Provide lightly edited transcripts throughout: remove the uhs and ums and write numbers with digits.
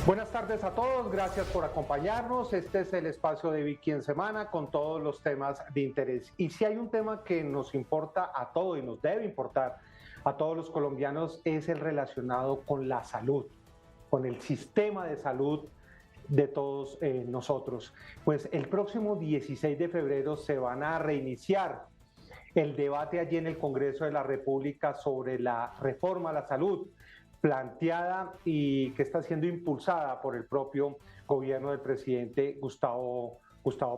Buenas tardes a todos, gracias por acompañarnos. Este es el espacio de Vicky en Semana con todos los temas de interés. Y si hay un tema que nos importa a todos y nos debe importar a todos los colombianos es el relacionado con la salud, con el sistema de salud de todos nosotros. Pues el próximo 16 de febrero se van a reiniciar el debate allí en el Congreso de la República sobre la reforma a la salud planteada y que está siendo impulsada por el propio gobierno del presidente Gustavo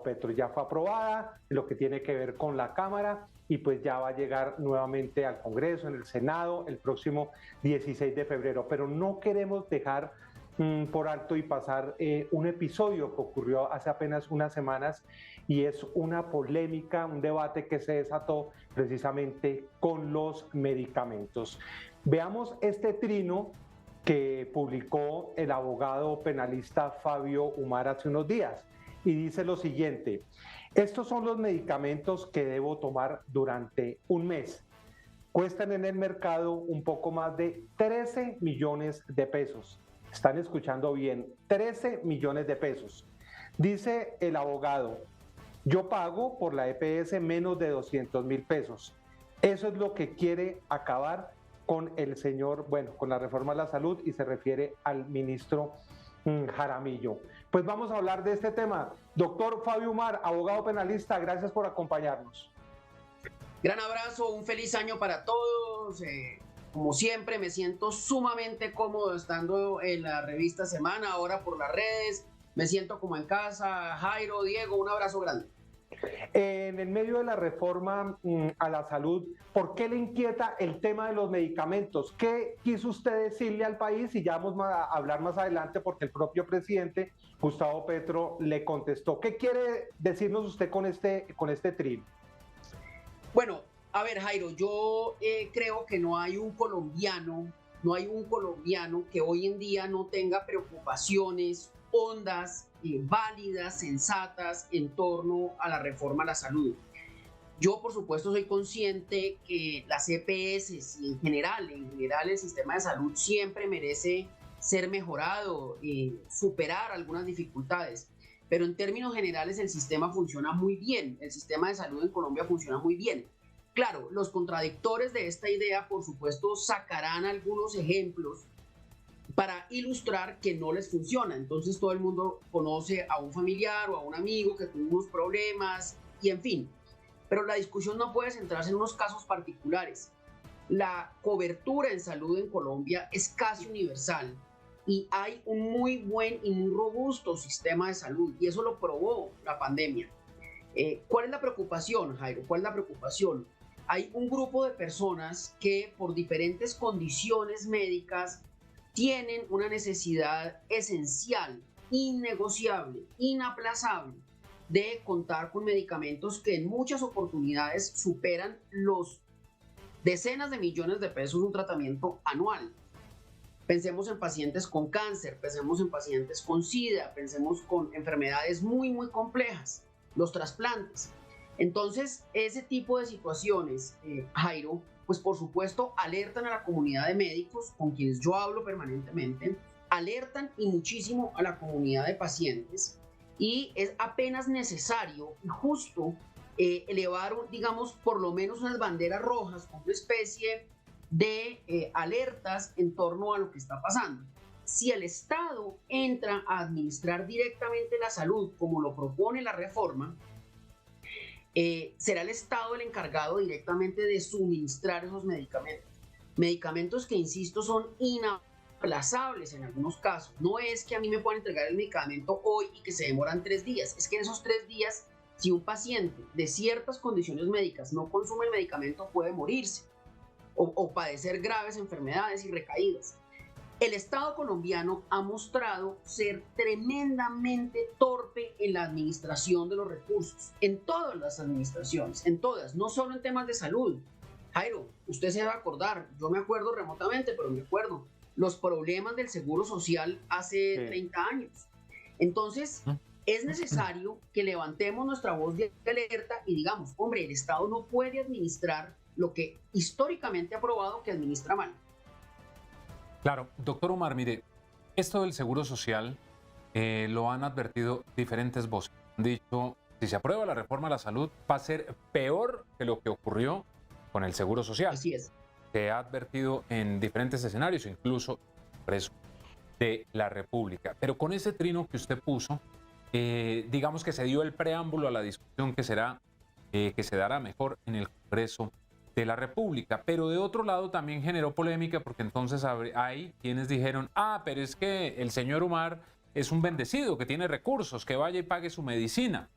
Petro. Ya fue aprobada en lo que tiene que ver con la Cámara y pues ya va a llegar nuevamente al Congreso, en el Senado, el próximo 16 de febrero. Pero no queremos dejar por alto y pasar un episodio que ocurrió hace apenas unas semanas y es una polémica, un debate que se desató precisamente con los medicamentos. Veamos este trino que publicó el abogado penalista Fabio Umar hace unos días y dice lo siguiente: estos son los medicamentos que debo tomar durante un mes. Cuestan en el mercado un poco más de 13 millones de pesos. Están escuchando bien, 13 millones de pesos. Dice el abogado: yo pago por la EPS menos de 200.000 pesos. Eso es lo que quiere acabar con el señor, con la reforma a la salud, y se refiere al ministro Jaramillo. Pues vamos a hablar de este tema. Doctor Fabio Umar, abogado penalista, gracias por acompañarnos. Gran abrazo, un feliz año para todos. Como siempre, me siento sumamente cómodo estando en la revista Semana, ahora por las redes. Me siento como en casa. Jairo, Diego, un abrazo grande. En el medio de la reforma a la salud, ¿por qué le inquieta el tema de los medicamentos? ¿Qué quiso usted decirle al país? Y ya vamos a hablar más adelante porque el propio presidente Gustavo Petro le contestó. ¿Qué quiere decirnos usted con este trino? Bueno, a ver, Jairo, yo creo que no hay un colombiano que hoy en día no tenga preocupaciones hondas, válidas, sensatas en torno a la reforma a la salud. Yo, por supuesto, soy consciente que las EPS y en general el sistema de salud siempre merece ser mejorado, superar algunas dificultades. Pero en términos generales el sistema funciona muy bien, el sistema de salud en Colombia funciona muy bien. Claro, los contradictores de esta idea, por supuesto, sacarán algunos ejemplos para ilustrar que no les funciona. Entonces todo el mundo conoce a un familiar o a un amigo que tuvo unos problemas y en fin. Pero la discusión no puede centrarse en unos casos particulares. La cobertura en salud en Colombia es casi universal y hay un muy buen y muy robusto sistema de salud y eso lo probó la pandemia. ¿Cuál es la preocupación, Jairo? ¿Cuál es la preocupación? Hay un grupo de personas que por diferentes condiciones médicas tienen una necesidad esencial, innegociable, inaplazable de contar con medicamentos que en muchas oportunidades superan los decenas de millones de pesos un tratamiento anual. Pensemos en pacientes con cáncer, pensemos en pacientes con SIDA, pensemos con enfermedades muy, muy complejas, los trasplantes. Entonces, ese tipo de situaciones, Jairo, pues por supuesto alertan a la comunidad de médicos con quienes yo hablo permanentemente, alertan y muchísimo a la comunidad de pacientes y es apenas necesario y justo elevar, digamos, por lo menos unas banderas rojas, una especie de alertas en torno a lo que está pasando. Si el Estado entra a administrar directamente la salud como lo propone la reforma, será el Estado el encargado directamente de suministrar esos medicamentos. Medicamentos que, insisto, son inaplazables en algunos casos. No es que a mí me puedan entregar el medicamento hoy y que se demoran 3 días. Es que en esos 3 días, si un paciente de ciertas condiciones médicas no consume el medicamento, puede morirse o padecer graves enfermedades y recaídas. El Estado colombiano ha mostrado ser tremendamente torpe en la administración de los recursos, en todas las administraciones, en todas, no solo en temas de salud. Jairo, usted se va a acordar, yo me acuerdo remotamente, pero me acuerdo, los problemas del Seguro Social hace 30 años. Entonces, es necesario que levantemos nuestra voz de alerta y digamos, hombre, el Estado no puede administrar lo que históricamente ha probado que administra mal. Claro, doctor Umar, mire, Esto del seguro social lo han advertido diferentes voces. Han dicho, si se aprueba la reforma a la salud, va a ser peor que lo que ocurrió con el seguro social. Así es. Se ha advertido en diferentes escenarios, incluso en el Congreso de la República. Pero con ese trino que usted puso, digamos que se dio el preámbulo a la discusión que se dará mejor en el Congreso de la República. Pero de otro lado también generó polémica porque entonces hay quienes dijeron, pero es que el señor Umar es un bendecido, que tiene recursos, que vaya y pague su medicina.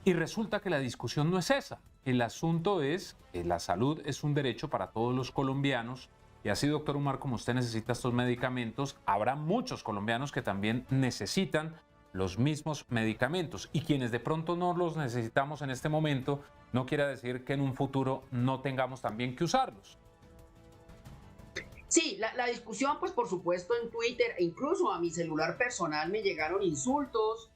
Y resulta que la discusión no es esa. El asunto es que la salud es un derecho para todos los colombianos. Y así, doctor Umar, como usted necesita estos medicamentos, habrá muchos colombianos que también necesitan los mismos medicamentos. Y quienes de pronto no los necesitamos en este momento, no quiere decir que en un futuro no tengamos también que usarlos. Sí, la discusión, pues por supuesto en Twitter e incluso a mi celular personal me llegaron insultos.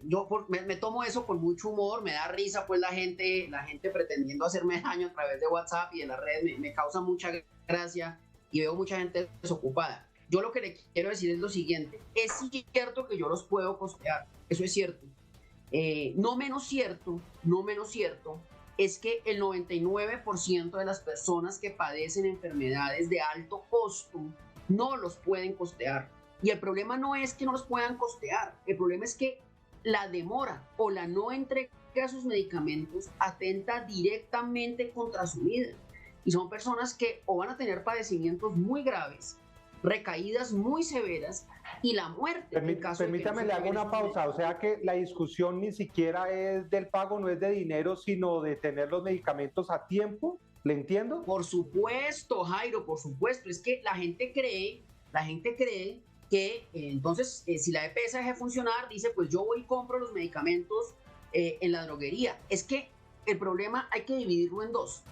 Yo me tomo eso con mucho humor, me da risa pues la gente pretendiendo hacerme daño a través de WhatsApp y de la red, me causa mucha gracia y veo mucha gente desocupada. Yo lo que le quiero decir es lo siguiente, es cierto que yo los puedo costear, eso es cierto. No menos cierto es que el 99% de las personas que padecen enfermedades de alto costo no los pueden costear. Y el problema no es que no los puedan costear, el problema es que la demora o la no entrega de sus medicamentos atenta directamente contra su vida. Y son personas que o van a tener padecimientos muy graves, recaídas muy severas y la muerte. Permítame, le hago una pausa. O sea que la discusión ni siquiera es del pago, no es de dinero, sino de tener los medicamentos a tiempo. ¿Le entiendo? Por supuesto, Jairo, por supuesto. Es que la gente cree que entonces si la EPS deja de funcionar, dice pues yo voy y compro los medicamentos en la droguería. Es que el problema hay que dividirlo en dos.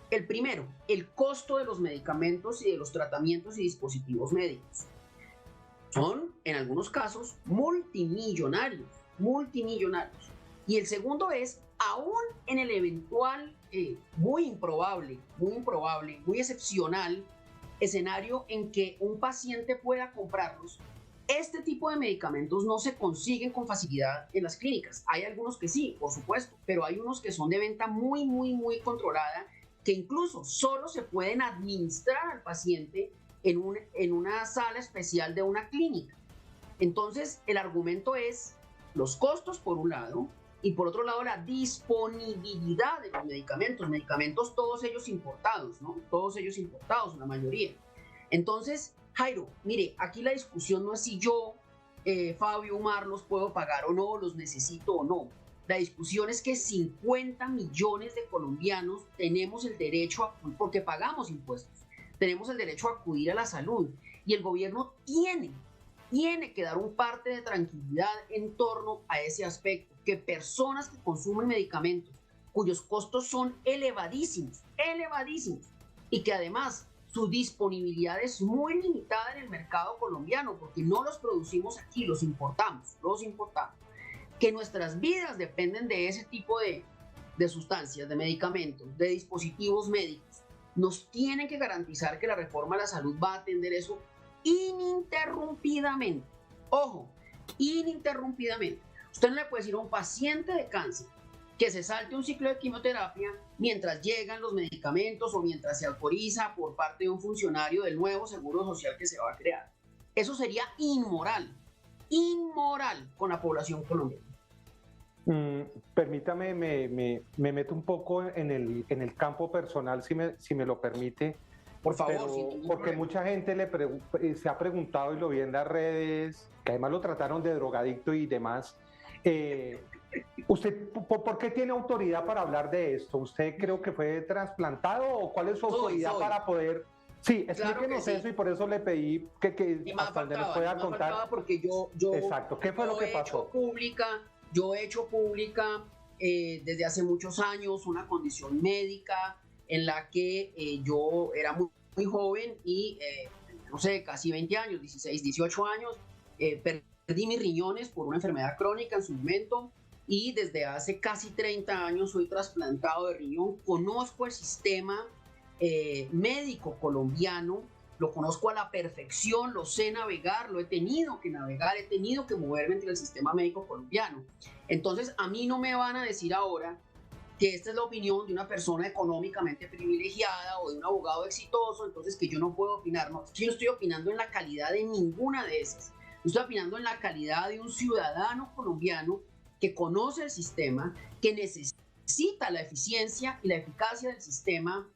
El primero, el costo de los medicamentos y de los tratamientos y dispositivos médicos. Son, en algunos casos, multimillonarios. Y el segundo es, aún en el eventual, muy improbable, muy excepcional escenario en que un paciente pueda comprarlos, este tipo de medicamentos no se consiguen con facilidad en las clínicas. Hay algunos que sí, por supuesto, pero hay unos que son de venta muy controlada, que incluso solo se pueden administrar al paciente en una sala especial de una clínica. Entonces, el argumento es los costos por un lado y por otro lado la disponibilidad de los medicamentos todos ellos importados, ¿no? Todos ellos importados, la mayoría. Entonces, Jairo, mire, aquí la discusión no es si yo, Fabio, Umar, los puedo pagar o no, los necesito o no. La discusión es que 50 millones de colombianos tenemos el derecho, porque pagamos impuestos, tenemos el derecho a acudir a la salud y el gobierno tiene que dar un parte de tranquilidad en torno a ese aspecto, que personas que consumen medicamentos cuyos costos son elevadísimos, y que además su disponibilidad es muy limitada en el mercado colombiano, porque no los producimos aquí, los importamos, que nuestras vidas dependen de ese tipo de sustancias, de medicamentos, de dispositivos médicos. Nos tienen que garantizar que la reforma de la salud va a atender eso ininterrumpidamente. Ojo, ininterrumpidamente. Usted no le puede decir a un paciente de cáncer que se salte un ciclo de quimioterapia mientras llegan los medicamentos o mientras se autoriza por parte de un funcionario del nuevo seguro social que se va a crear. Eso sería inmoral con la población colombiana. Permítame, me meto un poco en el campo personal, si me lo permite. Por favor, porque mucha gente se ha preguntado, y lo vi en las redes, que además lo trataron de drogadicto y demás. ¿Usted por qué tiene autoridad para hablar de esto? ¿Usted creo que fue trasplantado o cuál es su autoridad para poder...? Sí, explíquenos eso, y por eso le pedí que hasta donde nos pueda contar. Porque yo exacto, ¿qué fue lo que pasó? Yo he hecho pública desde hace muchos años una condición médica en la que yo era muy joven y, no sé, casi 20 años, 16, 18 años, perdí mis riñones por una enfermedad crónica en su momento y desde hace casi 30 años soy trasplantado de riñón. Conozco el sistema médico colombiano, lo conozco a la perfección, lo sé navegar, lo he tenido que navegar, he tenido que moverme entre el sistema médico colombiano. Entonces, a mí no me van a decir ahora que esta es la opinión de una persona económicamente privilegiada o de un abogado exitoso, entonces que yo no puedo opinar. No, yo no estoy opinando en la calidad de ninguna de esas. Yo estoy opinando en la calidad de un ciudadano colombiano que conoce el sistema, que necesita la eficiencia y la eficacia del sistema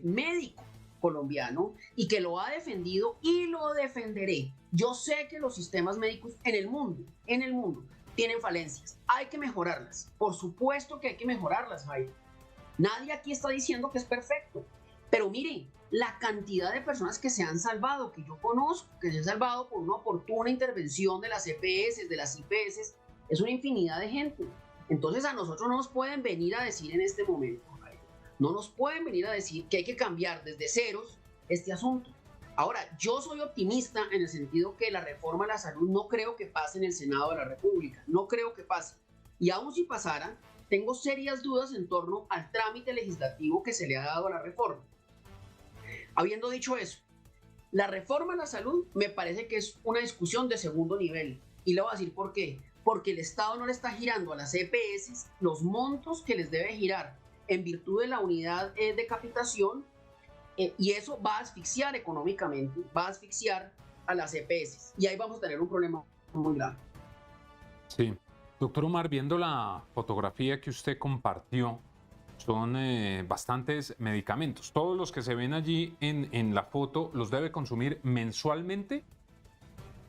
médico colombiano y que lo ha defendido y lo defenderé. Yo sé que los sistemas médicos en el mundo, tienen falencias. Hay que mejorarlas. Por supuesto que hay que mejorarlas, Jairo. Nadie aquí está diciendo que es perfecto. Pero miren, la cantidad de personas que se han salvado, que yo conozco, que se han salvado por una oportuna intervención de las EPS, de las IPS, es una infinidad de gente. Entonces a nosotros no nos pueden venir a decir en este momento, Jairo, no nos pueden venir a decir que hay que cambiar desde ceros este asunto. Ahora, yo soy optimista en el sentido que la reforma a la salud no creo que pase en el Senado de la República, no creo que pase. Y aún si pasara, tengo serias dudas en torno al trámite legislativo que se le ha dado a la reforma. Habiendo dicho eso, la reforma a la salud me parece que es una discusión de segundo nivel. Y le voy a decir por qué. Porque el Estado no le está girando a las EPS los montos que les debe girar en virtud de la unidad de capitación, y eso va a asfixiar económicamente, va a asfixiar a las EPS. Y ahí vamos a tener un problema muy grave. Sí. Doctor Umar, viendo la fotografía que usted compartió, son bastantes medicamentos. Todos los que se ven allí en la foto, ¿los debe consumir mensualmente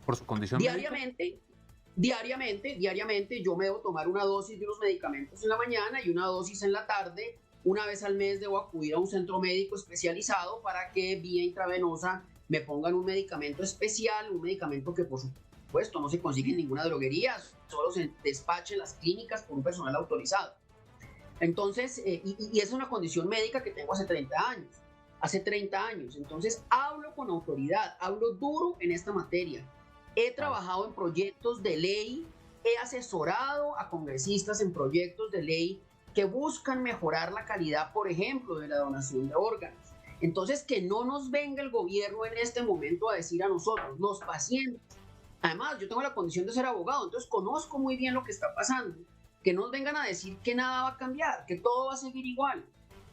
por su condición médica? Diariamente yo me debo tomar una dosis de unos medicamentos en la mañana y una dosis en la tarde. Una vez al mes debo acudir a un centro médico especializado para que vía intravenosa me pongan un medicamento especial, un medicamento que por supuesto no se consigue en ninguna droguería, solo se despacha en las clínicas por un personal autorizado. Entonces, y es una condición médica que tengo hace 30 años. Entonces hablo con autoridad, hablo duro en esta materia. He trabajado en proyectos de ley, he asesorado a congresistas en proyectos de ley que buscan mejorar la calidad, por ejemplo, de la donación de órganos. Entonces, que no nos venga el gobierno en este momento a decir a nosotros, los pacientes. Además, yo tengo la condición de ser abogado, entonces conozco muy bien lo que está pasando. Que nos vengan a decir que nada va a cambiar, que todo va a seguir igual.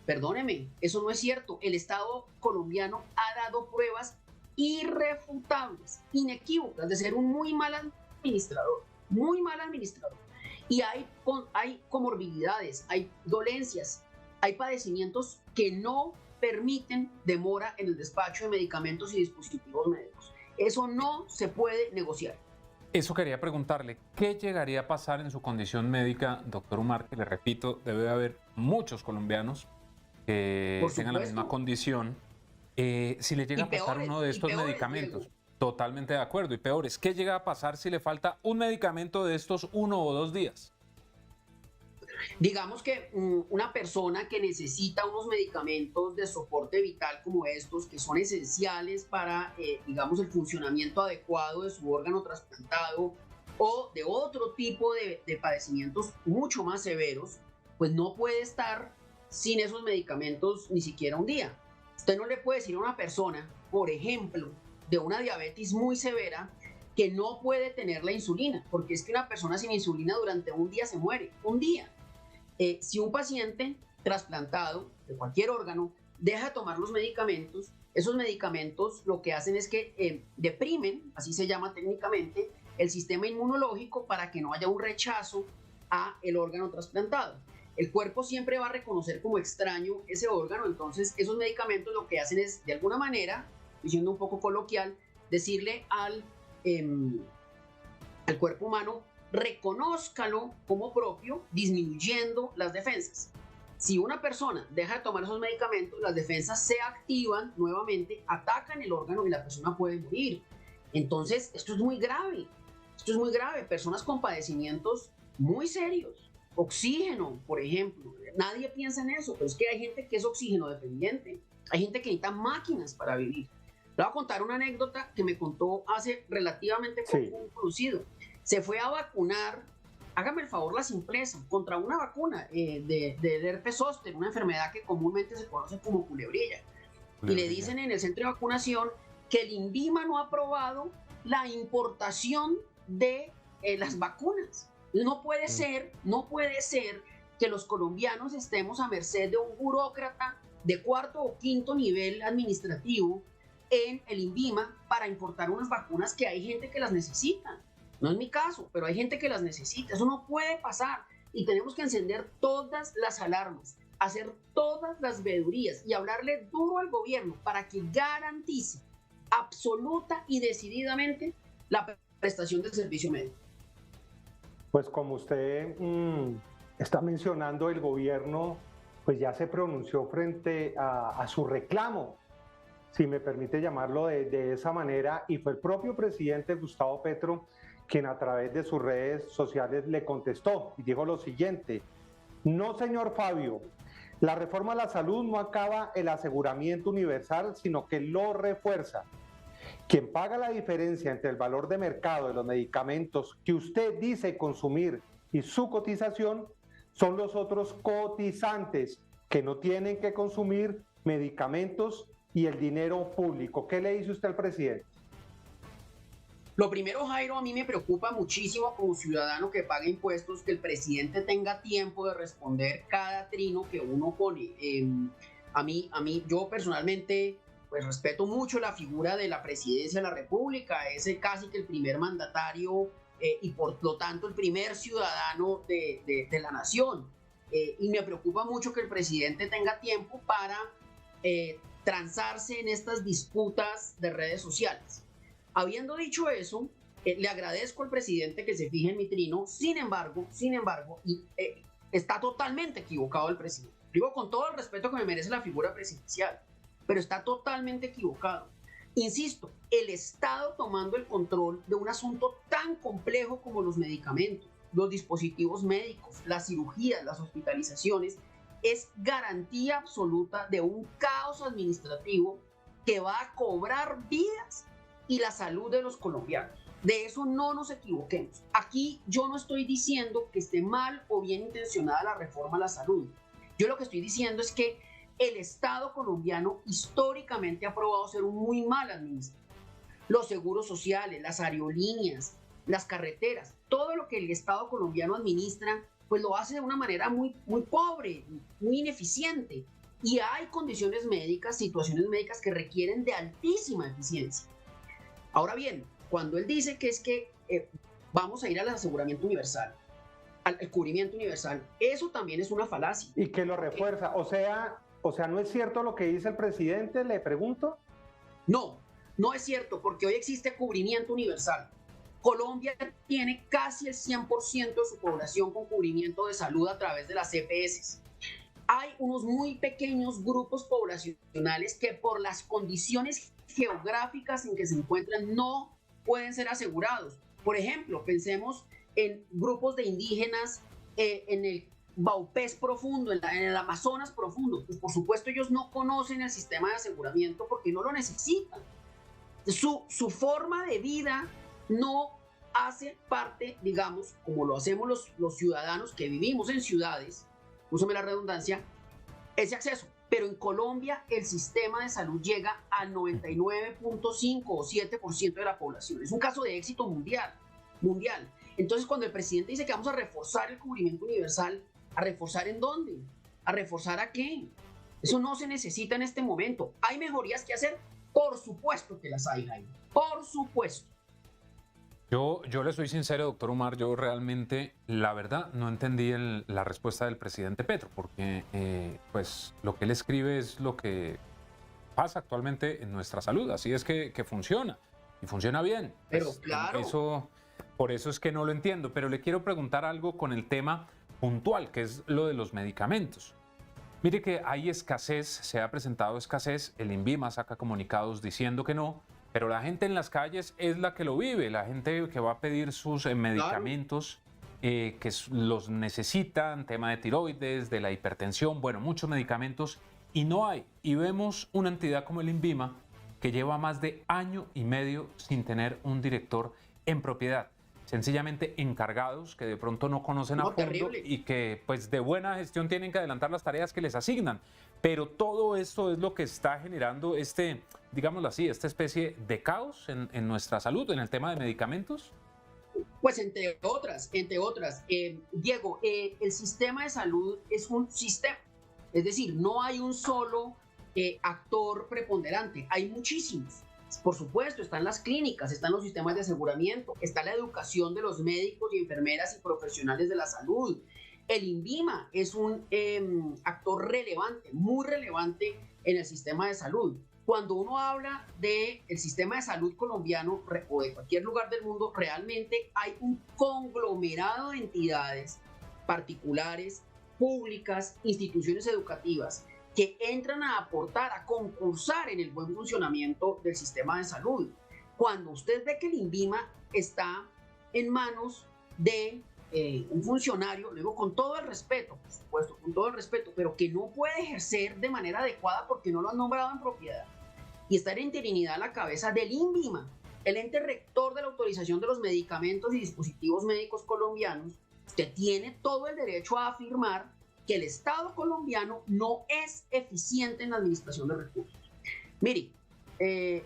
Perdóneme, eso no es cierto. El Estado colombiano ha dado pruebas irrefutables, inequívocas, de ser un muy mal administrador. Y hay comorbilidades, hay dolencias, hay padecimientos que no permiten demora en el despacho de medicamentos y dispositivos médicos. Eso no se puede negociar. Eso quería preguntarle, ¿qué llegaría a pasar en su condición médica, doctor Umar? Que le repito, debe haber muchos colombianos que tengan la misma condición. Si le llega a pasar uno de estos medicamentos, totalmente de acuerdo, y peores, ¿qué llega a pasar si le falta un medicamento de estos 1 o 2 días? Digamos que una persona que necesita unos medicamentos de soporte vital como estos, que son esenciales para, digamos, el funcionamiento adecuado de su órgano trasplantado o de otro tipo de padecimientos mucho más severos, pues no puede estar sin esos medicamentos ni siquiera un día. Usted no le puede decir a una persona, por ejemplo, de una diabetes muy severa, que no puede tener la insulina, porque es que una persona sin insulina durante un día se muere, un día. Si un paciente trasplantado de cualquier órgano deja de tomar los medicamentos, esos medicamentos lo que hacen es que deprimen, así se llama técnicamente, el sistema inmunológico para que no haya un rechazo a el órgano trasplantado. El cuerpo siempre va a reconocer como extraño ese órgano, entonces esos medicamentos lo que hacen es, de alguna manera, diciendo un poco coloquial, decirle al cuerpo humano, reconózcalo como propio, disminuyendo las defensas. Si una persona deja de tomar esos medicamentos, las defensas se activan nuevamente, atacan el órgano y la persona puede morir. Entonces, esto es muy grave. Personas con padecimientos muy serios. Oxígeno, por ejemplo. Nadie piensa en eso, pero es que hay gente que es oxígeno dependiente. Hay gente que necesita máquinas para vivir. Le voy a contar una anécdota que me contó hace relativamente poco un conocido. Se fue a vacunar, hágame el favor la simpleza, contra una vacuna del herpes zóster, una enfermedad que comúnmente se conoce como culebrilla. y le dicen en el centro de vacunación que el INVIMA no ha aprobado la importación de las vacunas. No puede ser que los colombianos estemos a merced de un burócrata de cuarto o quinto nivel administrativo en el INVIMA para importar unas vacunas que hay gente que las necesita. No es mi caso, pero hay gente que las necesita. Eso no puede pasar y tenemos que encender todas las alarmas, hacer todas las vedurías y hablarle duro al gobierno para que garantice absoluta y decididamente la prestación del servicio médico. Pues como usted está mencionando, el gobierno pues ya se pronunció frente a su reclamo, si me permite llamarlo de esa manera, y fue el propio presidente Gustavo Petro quien a través de sus redes sociales le contestó y dijo lo siguiente: no, señor Fabio, la reforma a la salud no acaba el aseguramiento universal, sino que lo refuerza. Quien paga la diferencia entre el valor de mercado de los medicamentos que usted dice consumir y su cotización son los otros cotizantes que no tienen que consumir medicamentos y el dinero público. ¿Qué le dice usted al presidente? Lo primero, Jairo, a mí me preocupa muchísimo como ciudadano que paga impuestos que el presidente tenga tiempo de responder cada trino que uno pone. A mí, yo personalmente pues respeto mucho la figura de la presidencia de la República, es casi que el primer mandatario y por lo tanto el primer ciudadano de la nación. Y me preocupa mucho que el presidente tenga tiempo para transarse en estas disputas de redes sociales. Habiendo dicho eso, le agradezco al presidente que se fije en mi trino. Sin embargo, está totalmente equivocado el presidente. Digo con todo el respeto que me merece la figura presidencial, pero está totalmente equivocado. Insisto, el Estado tomando el control de un asunto tan complejo como los medicamentos, los dispositivos médicos, las cirugías, las hospitalizaciones, es garantía absoluta de un caos administrativo que va a cobrar vidas y la salud de los colombianos. De eso no nos equivoquemos. Aquí yo no estoy diciendo que esté mal o bien intencionada la reforma a la salud. Yo lo que estoy diciendo es que el Estado colombiano históricamente ha probado ser un muy mal administrador. Los seguros sociales, las aerolíneas, las carreteras, todo lo que el Estado colombiano administra, pues lo hace de una manera muy pobre, muy ineficiente. Y hay condiciones médicas, situaciones médicas que requieren de altísima eficiencia. Ahora bien, cuando él dice que vamos a ir al aseguramiento universal, al cubrimiento universal, eso también es una falacia. Y que lo refuerza, o sea, ¿no es cierto lo que dice el presidente? Le pregunto. No es cierto, porque hoy existe cubrimiento universal. Colombia tiene casi el 100% de su población con cubrimiento de salud a través de las EPS. Hay unos muy pequeños grupos poblacionales que por las condiciones geográficas en que se encuentran no pueden ser asegurados. Por ejemplo, pensemos en grupos de indígenas en el Baupés profundo, en el Amazonas profundo. Pues por supuesto ellos no conocen el sistema de aseguramiento porque no lo necesitan. Su forma de vida no hace parte, digamos, como lo hacemos los ciudadanos que vivimos en ciudades, úsame la redundancia, ese acceso. Pero en Colombia el sistema de salud llega al 99.5 o 7% de la población. Es un caso de éxito mundial. Entonces, cuando el presidente dice que vamos a reforzar el cubrimiento universal, ¿a reforzar en dónde? ¿A reforzar a qué? Eso no se necesita en este momento. ¿Hay mejorías que hacer? Por supuesto que las hay, Jaime. Por supuesto. Yo le soy sincero, doctor Umar, yo realmente, la verdad, no entendí la respuesta del presidente Petro, porque pues lo que él escribe es lo que pasa actualmente en nuestra salud, así es que funciona, y funciona bien. Pero pues, claro. Por eso es que no lo entiendo, pero le quiero preguntar algo con el tema puntual, que es lo de los medicamentos. Mire que hay escasez, se ha presentado escasez, el INVIMA saca comunicados diciendo que no, pero la gente en las calles es la que lo vive, la gente que va a pedir sus medicamentos, que los necesitan, tema de tiroides, de la hipertensión, bueno, muchos medicamentos, y no hay. Y vemos una entidad como el INVIMA que lleva más de año y medio sin tener un director en propiedad. sencillamente encargados que de pronto no conocen a fondo terrible. y que pues de buena gestión tienen que adelantar las tareas que les asignan. Pero todo esto es lo que está generando digámoslo así, esta especie de caos en nuestra salud, en el tema de medicamentos. Pues entre otras. Diego, el sistema de salud es un sistema, es decir, no hay un solo actor preponderante, hay muchísimos. Por supuesto, están las clínicas, están los sistemas de aseguramiento, está la educación de los médicos y enfermeras y profesionales de la salud. El INVIMA es un actor relevante, muy relevante en el sistema de salud. Cuando uno habla del sistema de salud colombiano o de cualquier lugar del mundo, realmente hay un conglomerado de entidades particulares, públicas, instituciones educativas que entran a aportar, a concursar en el buen funcionamiento del sistema de salud. Cuando usted ve que el INVIMA está en manos de un funcionario, luego con todo el respeto, por supuesto, con todo el respeto, pero que no puede ejercer de manera adecuada porque no lo han nombrado en propiedad, y estar en interinidad a la cabeza del INVIMA, el ente rector de la autorización de los medicamentos y dispositivos médicos colombianos, usted tiene todo el derecho a afirmar que el Estado colombiano no es eficiente en la administración de recursos. Mire,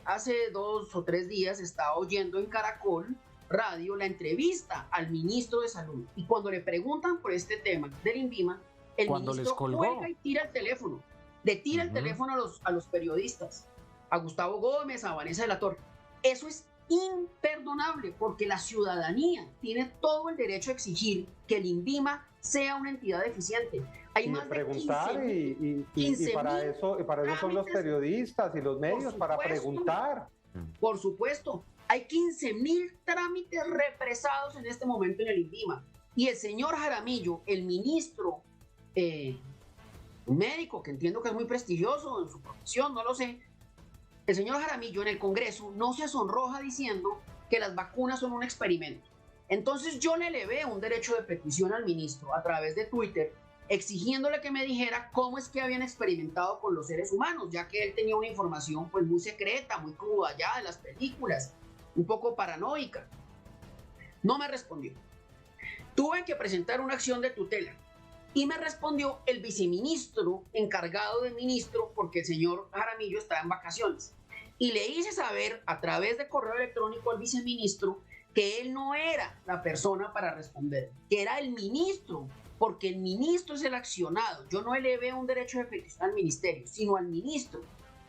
hace 2 o 3 días estaba oyendo en Caracol Radio la entrevista al ministro de Salud, y cuando le preguntan por este tema del INVIMA, el ministro cuelga y tira el teléfono, le tira el teléfono a los periodistas, a Gustavo Gómez, a Vanessa de la Torre. Eso es imperdonable, porque la ciudadanía tiene todo el derecho a exigir que el INVIMA sea una entidad eficiente. Hay más de 15 y para eso son los periodistas y los medios, para preguntar. Por supuesto, hay 15.000 trámites represados en este momento en el INVIMA. Y el señor Jaramillo, el ministro médico, que entiendo que es muy prestigioso en su profesión, no lo sé, el señor Jaramillo en el Congreso no se sonroja diciendo que las vacunas son un experimento. Entonces yo le elevé un derecho de petición al ministro a través de Twitter, exigiéndole que me dijera cómo es que habían experimentado con los seres humanos, ya que él tenía una información pues muy secreta, muy cruda ya de las películas, un poco paranoica. No me respondió. Tuve que presentar una acción de tutela y me respondió el viceministro encargado del ministro, porque el señor Jaramillo está en vacaciones. Y le hice saber a través de correo electrónico al viceministro que él no era la persona para responder, que era el ministro, porque el ministro es el accionado. Yo no elevé un derecho de petición al ministerio, sino al ministro,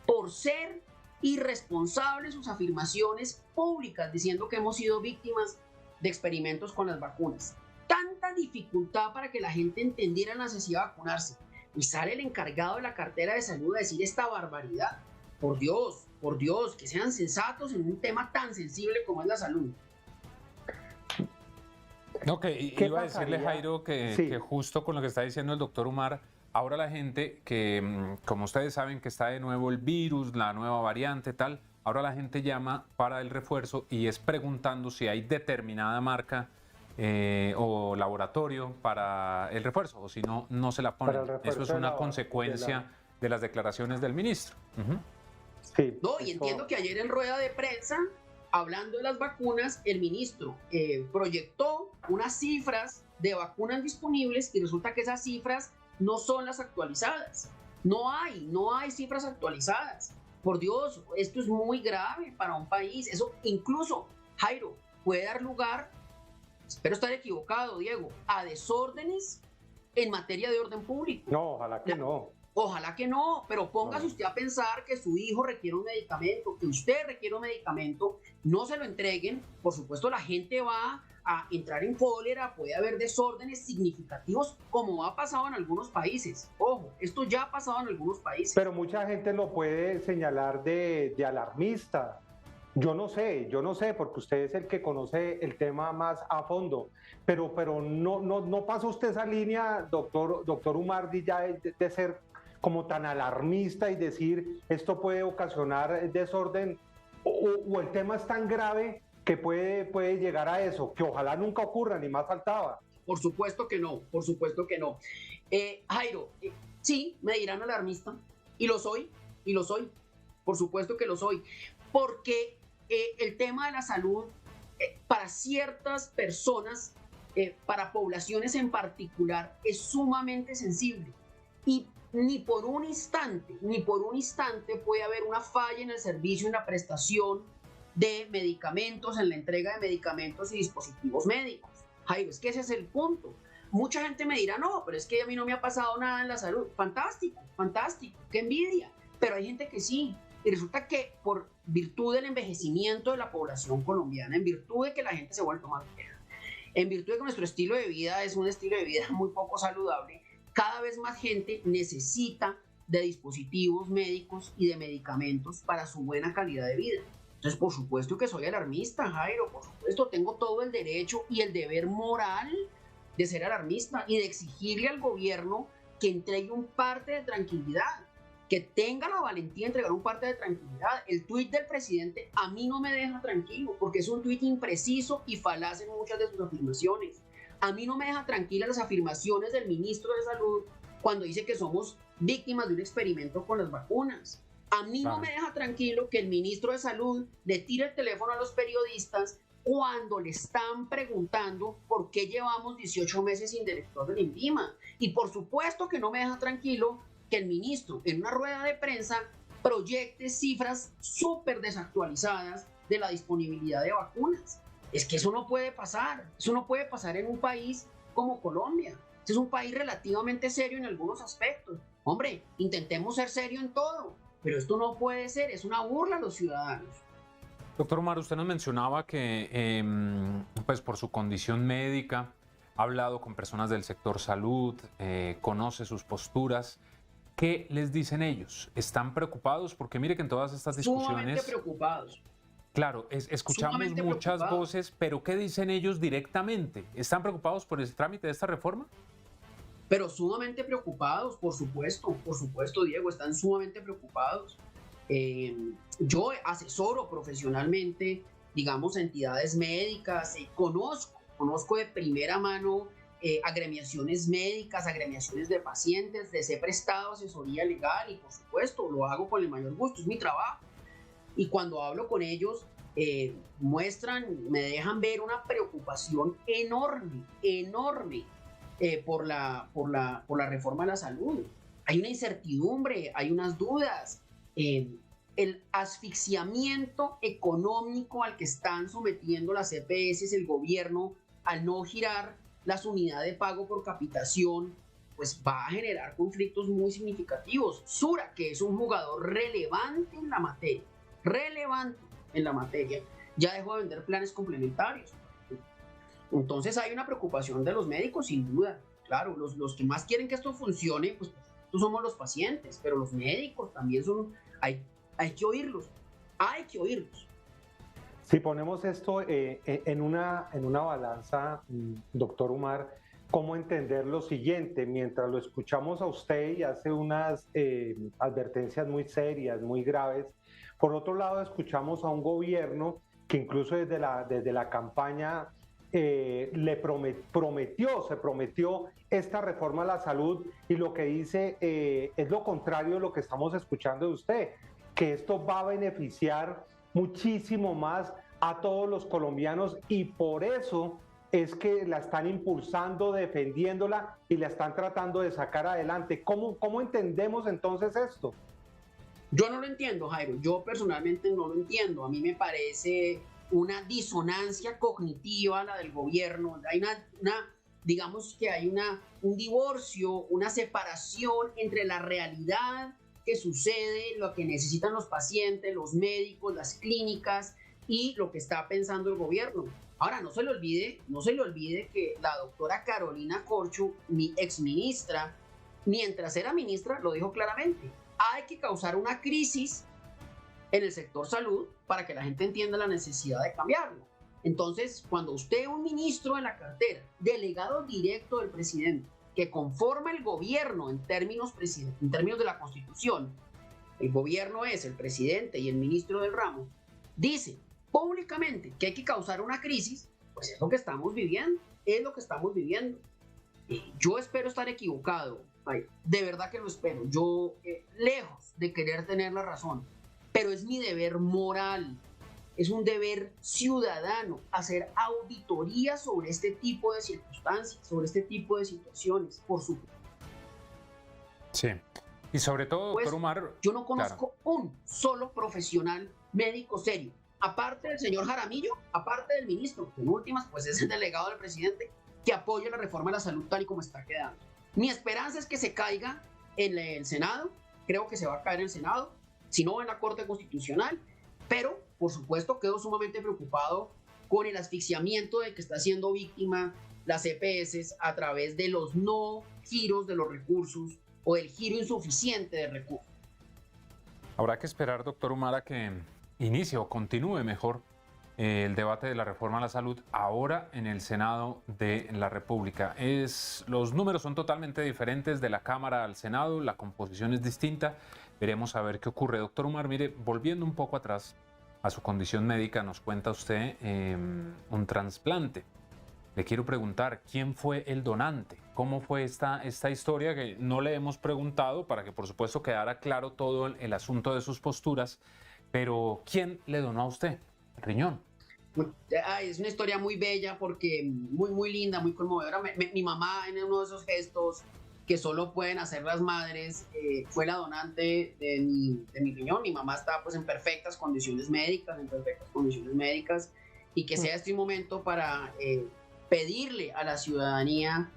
por ser irresponsable en sus afirmaciones públicas, diciendo que hemos sido víctimas de experimentos con las vacunas. Tanta dificultad para que la gente entendiera la necesidad de vacunarse, y sale el encargado de la cartera de salud a decir esta barbaridad. Por Dios, que sean sensatos en un tema tan sensible como es la salud. No, que iba a decirle, Jairo, que justo con lo que está diciendo el doctor Umar, ahora la gente que, como ustedes saben que está de nuevo el virus, la nueva variante, tal, ahora la gente llama para el refuerzo y es preguntando si hay determinada marca o laboratorio para el refuerzo, o si no, no se la ponen. Eso es una consecuencia de las declaraciones del ministro. Sí, no, y entiendo que ayer en rueda de prensa, hablando de las vacunas, el ministro proyectó unas cifras de vacunas disponibles y resulta que esas cifras no son las actualizadas. No hay cifras actualizadas. Por Dios, esto es muy grave para un país. Eso incluso, Jairo, puede dar lugar, espero estar equivocado, Diego, a desórdenes en materia de orden público. No, ojalá que no. Ojalá que no, pero póngase usted a pensar que su hijo requiere un medicamento, que usted requiere un medicamento, no se lo entreguen, por supuesto la gente va a entrar en cólera, puede haber desórdenes significativos, como ha pasado en algunos países. Ojo, esto ya ha pasado en algunos países. Pero mucha gente lo puede señalar de alarmista. Yo no sé, porque usted es el que conoce el tema más a fondo, pero no pasa usted esa línea, doctor Umardi, ya de ser como tan alarmista y decir esto puede ocasionar desorden, o el tema es tan grave que puede llegar a eso, que ojalá nunca ocurra, ni más faltaba. Por supuesto que no. Jairo, sí, me dirán alarmista, y lo soy, por supuesto que lo soy, porque el tema de la salud para ciertas personas, para poblaciones en particular, es sumamente sensible. Y ni por un instante puede haber una falla en el servicio, en la prestación de medicamentos, en la entrega de medicamentos y dispositivos médicos. Jairo, es que ese es el punto. Mucha gente me dirá, no, pero es que a mí no me ha pasado nada en la salud. Fantástico, fantástico, qué envidia. Pero hay gente que sí. Y resulta que por virtud del envejecimiento de la población colombiana, en virtud de que la gente se vuelve más vieja, en virtud de que nuestro estilo de vida es un estilo de vida muy poco saludable, cada vez más gente necesita de dispositivos médicos y de medicamentos para su buena calidad de vida. Entonces, por supuesto que soy alarmista, Jairo, por supuesto, tengo todo el derecho y el deber moral de ser alarmista y de exigirle al gobierno que entregue un parte de tranquilidad, que tenga la valentía de entregar un parte de tranquilidad. El tuit del presidente a mí no me deja tranquilo, porque es un tuit impreciso y falaz en muchas de sus afirmaciones. A mí no me deja tranquila las afirmaciones del ministro de Salud cuando dice que somos víctimas de un experimento con las vacunas. A mí no me deja tranquilo que el ministro de Salud le tire el teléfono a los periodistas cuando le están preguntando por qué llevamos 18 meses sin director del INVIMA. Y por supuesto que no me deja tranquilo que el ministro en una rueda de prensa proyecte cifras súper desactualizadas de la disponibilidad de vacunas. Es que eso no puede pasar en un país como Colombia. Este es un país relativamente serio en algunos aspectos. Hombre, intentemos ser serios en todo, pero esto no puede ser, es una burla a los ciudadanos. Doctor Omar, usted nos mencionaba que pues por su condición médica ha hablado con personas del sector salud, conoce sus posturas. ¿Qué les dicen ellos? ¿Están preocupados? Porque mire que en todas estas discusiones... Sumamente preocupados. Claro, escuchamos muchas voces, pero ¿qué dicen ellos directamente? ¿Están preocupados por el trámite de esta reforma? Pero sumamente preocupados, por supuesto, Diego, están sumamente preocupados. Yo asesoro profesionalmente, digamos, entidades médicas, conozco de primera mano agremiaciones médicas, agremiaciones de pacientes, les he prestado asesoría legal y por supuesto lo hago con el mayor gusto, es mi trabajo. Y cuando hablo con ellos, me dejan ver una preocupación enorme por la reforma de la salud. Hay una incertidumbre, hay unas dudas. El asfixiamiento económico al que están sometiendo las EPS, el gobierno, al no girar las unidades de pago por capitación, pues va a generar conflictos muy significativos. Sura, que es un jugador relevante en la materia, ya dejó de vender planes complementarios. Entonces hay una preocupación de los médicos, sin duda. Claro, los que más quieren que esto funcione, pues nosotros somos los pacientes, pero los médicos también hay que oírlos. Si ponemos esto en una balanza, doctor Umar, ¿cómo entender lo siguiente? Mientras lo escuchamos a usted y hace unas advertencias muy serias, muy graves, por otro lado escuchamos a un gobierno que incluso desde la campaña se prometió esta reforma a la salud, y lo que dice es lo contrario de lo que estamos escuchando de usted, que esto va a beneficiar muchísimo más a todos los colombianos, y por eso es que la están impulsando, defendiéndola y la están tratando de sacar adelante. ¿Cómo entendemos entonces esto? Yo no lo entiendo, Jairo. Yo personalmente no lo entiendo. A mí me parece una disonancia cognitiva la del gobierno. Hay digamos que hay un divorcio, una separación entre la realidad que sucede, lo que necesitan los pacientes, los médicos, las clínicas y lo que está pensando el gobierno. Ahora, no se le olvide que la doctora Carolina Corcho, mi exministra, mientras era ministra, lo dijo claramente: hay que causar una crisis en el sector salud para que la gente entienda la necesidad de cambiarlo. Entonces, cuando usted, un ministro en la cartera, delegado directo del presidente, que conforma el gobierno en términos de la Constitución, el gobierno es el presidente y el ministro del ramo, dice públicamente que hay que causar una crisis, pues es lo que estamos viviendo, Yo espero estar equivocado, de verdad que lo espero. Yo, lejos de querer tener la razón, pero es mi deber moral es un deber ciudadano hacer auditoría sobre este tipo de circunstancias, sobre este tipo de situaciones, por supuesto. Sí. Y sobre todo, Pues, doctor Umar, yo no conozco claro, un solo profesional médico serio, aparte del señor Jaramillo, aparte del ministro, que en últimas pues es el delegado del presidente, que apoya la reforma de la salud tal y como está quedando. Mi esperanza es que se caiga en el Senado, creo que se va a caer en el Senado, si no en la Corte Constitucional, pero por supuesto quedo sumamente preocupado con el asfixiamiento de que está siendo víctima las EPS a través de los no giros de los recursos o del giro insuficiente de recursos. habrá que esperar, doctor Umar, a que inicie o continúe mejor el debate de la reforma a la salud ahora en el Senado de la República. Los números son totalmente diferentes de la Cámara al Senado, la composición es distinta, veremos a ver qué ocurre. Doctor Umar, mire, volviendo un poco atrás a su condición médica, nos cuenta usted un trasplante. Le quiero preguntar, ¿quién fue el donante? ¿Cómo fue esta historia que no le hemos preguntado para que por supuesto quedara claro todo el asunto de sus posturas? Pero ¿quién le donó a usted el riñón? Es una historia muy bella porque muy linda, muy conmovedora. Mi mamá en uno de esos gestos que solo pueden hacer las madres fue la donante de mi riñón. Mi mamá está pues en perfectas condiciones médicas, y que sea este un momento para pedirle a la ciudadanía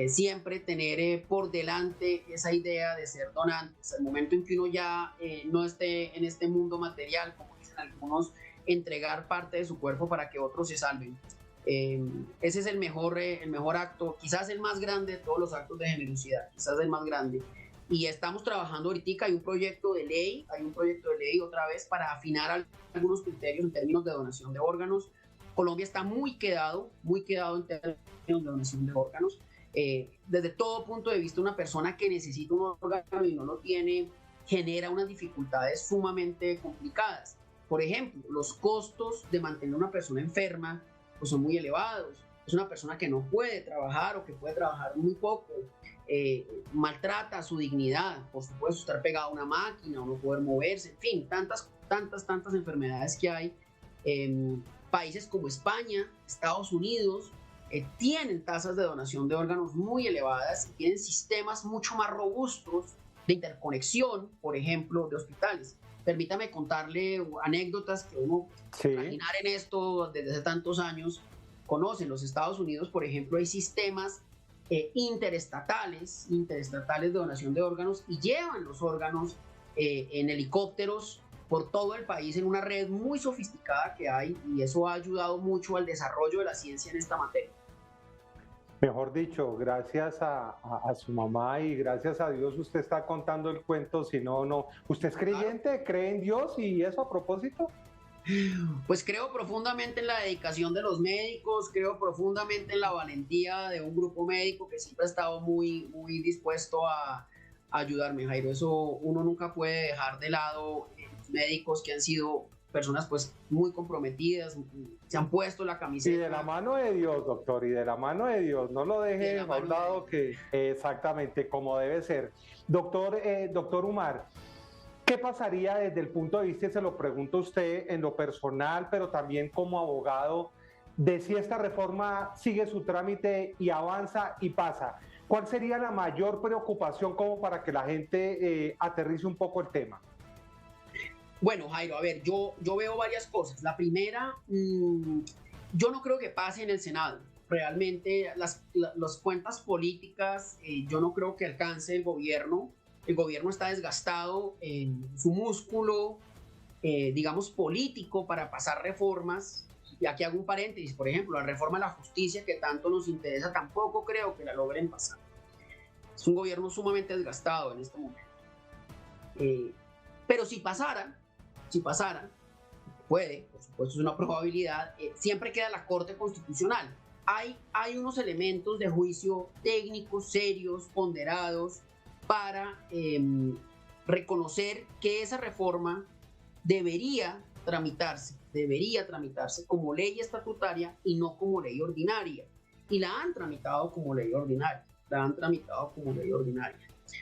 siempre tener por delante esa idea de ser donantes. Al momento en que uno ya no esté en este mundo material, como dicen algunos, entregar parte de su cuerpo para que otros se salven. Ese es el mejor acto, quizás el más grande de todos los actos de generosidad, quizás el más grande. Y estamos trabajando ahorita, hay un proyecto de ley otra vez para afinar algunos criterios en términos de donación de órganos. Colombia está muy quedado en términos de donación de órganos. Desde todo punto de vista, una persona que necesita un órgano y no lo tiene, genera unas dificultades sumamente complicadas. Por ejemplo, los costos de mantener a una persona enferma pues son muy elevados. Es una persona que no puede trabajar o que puede trabajar muy poco. Maltrata su dignidad, por supuesto, estar pegado a una máquina o no poder moverse, en fin, tantas enfermedades que hay. Países como España, Estados Unidos, tienen tasas de donación de órganos muy elevadas y tienen sistemas mucho más robustos de interconexión, por ejemplo, de hospitales. Permítame contarle anécdotas que uno, imaginar en esto desde hace tantos años, conoce. En los Estados Unidos, por ejemplo, hay sistemas interestatales de donación de órganos y llevan los órganos en helicópteros por todo el país en una red muy sofisticada que hay, y eso ha ayudado mucho al desarrollo de la ciencia en esta materia. Mejor dicho, gracias a su mamá y gracias a Dios usted está contando el cuento, si no, no. ¿Usted es creyente? ¿Cree en Dios y eso a propósito? Pues creo profundamente en la dedicación de los médicos, creo profundamente en la valentía de un grupo médico que siempre ha estado muy dispuesto a ayudarme, Jairo. Eso uno nunca puede dejar de lado. Médicos que han sido personas pues muy comprometidas, se han puesto la camiseta. Y de la mano de Dios, doctor, y de la mano de Dios, no lo deje a un lado, que exactamente como debe ser. Doctor Umar, ¿qué pasaría desde el punto de vista, y se lo pregunto a usted en lo personal, pero también como abogado, de si esta reforma sigue su trámite y avanza y pasa? ¿Cuál sería la mayor preocupación como para que la gente aterrice un poco el tema? Bueno, Jairo, a ver, yo veo varias cosas. La primera, yo no creo que pase en el Senado. Realmente las cuentas políticas, yo no creo que alcance el gobierno. El gobierno está desgastado en su músculo, digamos, político para pasar reformas. Y aquí hago un paréntesis, por ejemplo, la reforma a la justicia que tanto nos interesa, tampoco creo que la logren pasar. Es un gobierno sumamente desgastado en este momento. Pero si pasara, puede, por supuesto es una probabilidad, siempre queda la Corte Constitucional. Hay unos elementos de juicio técnicos, serios, ponderados, para reconocer que esa reforma debería tramitarse como ley estatutaria y no como ley ordinaria. Y la han tramitado como ley ordinaria.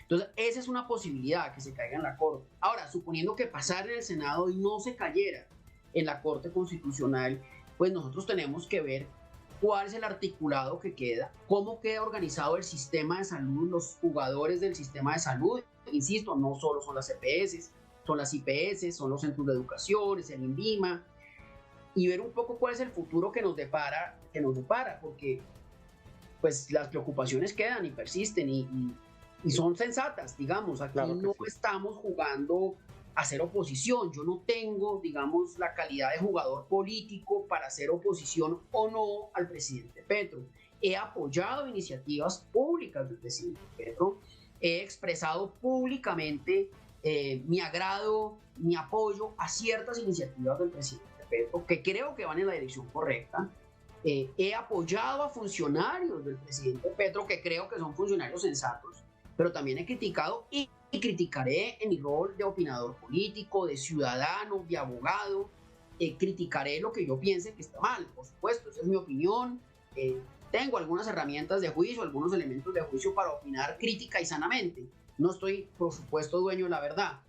Entonces, esa es una posibilidad, que se caiga en la Corte. Ahora, suponiendo que pasara en el Senado y no se cayera, en la Corte Constitucional, pues nosotros tenemos que ver cuál es el articulado que queda, cómo queda organizado el sistema de salud, los jugadores del sistema de salud. Insisto, no solo son las EPS, son las IPS, son los centros de educación, es el INVIMA, y ver un poco cuál es el futuro que nos depara, porque pues las preocupaciones quedan y persisten y son sensatas, digamos. Aquí claro no sí. Estamos jugando a hacer oposición. Yo no tengo, digamos, la calidad de jugador político para hacer oposición o no al presidente Petro. He apoyado iniciativas públicas del presidente Petro, he expresado públicamente mi agrado, mi apoyo a ciertas iniciativas del presidente Petro, que creo que van en la dirección correcta. He apoyado a funcionarios del presidente Petro, que creo que son funcionarios sensatos, pero también he criticado y criticaré en mi rol de opinador político, de ciudadano, de abogado. Criticaré lo que yo piense que está mal, por supuesto, esa es mi opinión. Tengo algunas herramientas de juicio, algunos elementos de juicio para opinar crítica y sanamente. No estoy, por supuesto, dueño de la verdad.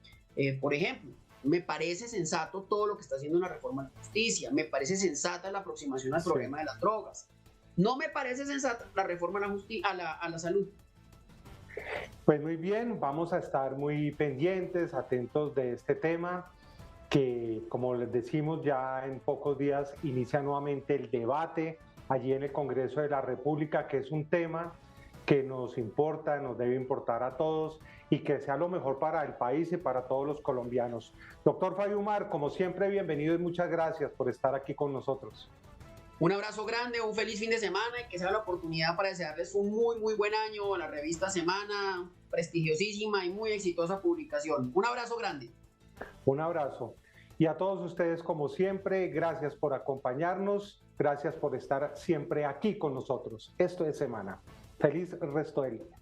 Por ejemplo, me parece sensato todo lo que está haciendo en la reforma de la justicia, me parece sensata la aproximación al problema de las drogas. No me parece sensata la reforma a la salud. Pues muy bien, vamos a estar muy pendientes, atentos de este tema, que como les decimos ya en pocos días inicia nuevamente el debate allí en el Congreso de la República, que es un tema que nos importa, nos debe importar a todos y que sea lo mejor para el país y para todos los colombianos. Doctor Fabio Umar, como siempre, bienvenido y muchas gracias por estar aquí con nosotros. Un abrazo grande, un feliz fin de semana y que sea la oportunidad para desearles un muy buen año a la revista Semana, prestigiosísima y muy exitosa publicación. Un abrazo grande. Un abrazo. Y a todos ustedes, como siempre, gracias por acompañarnos, gracias por estar siempre aquí con nosotros. Esto es Semana. Feliz resto del día.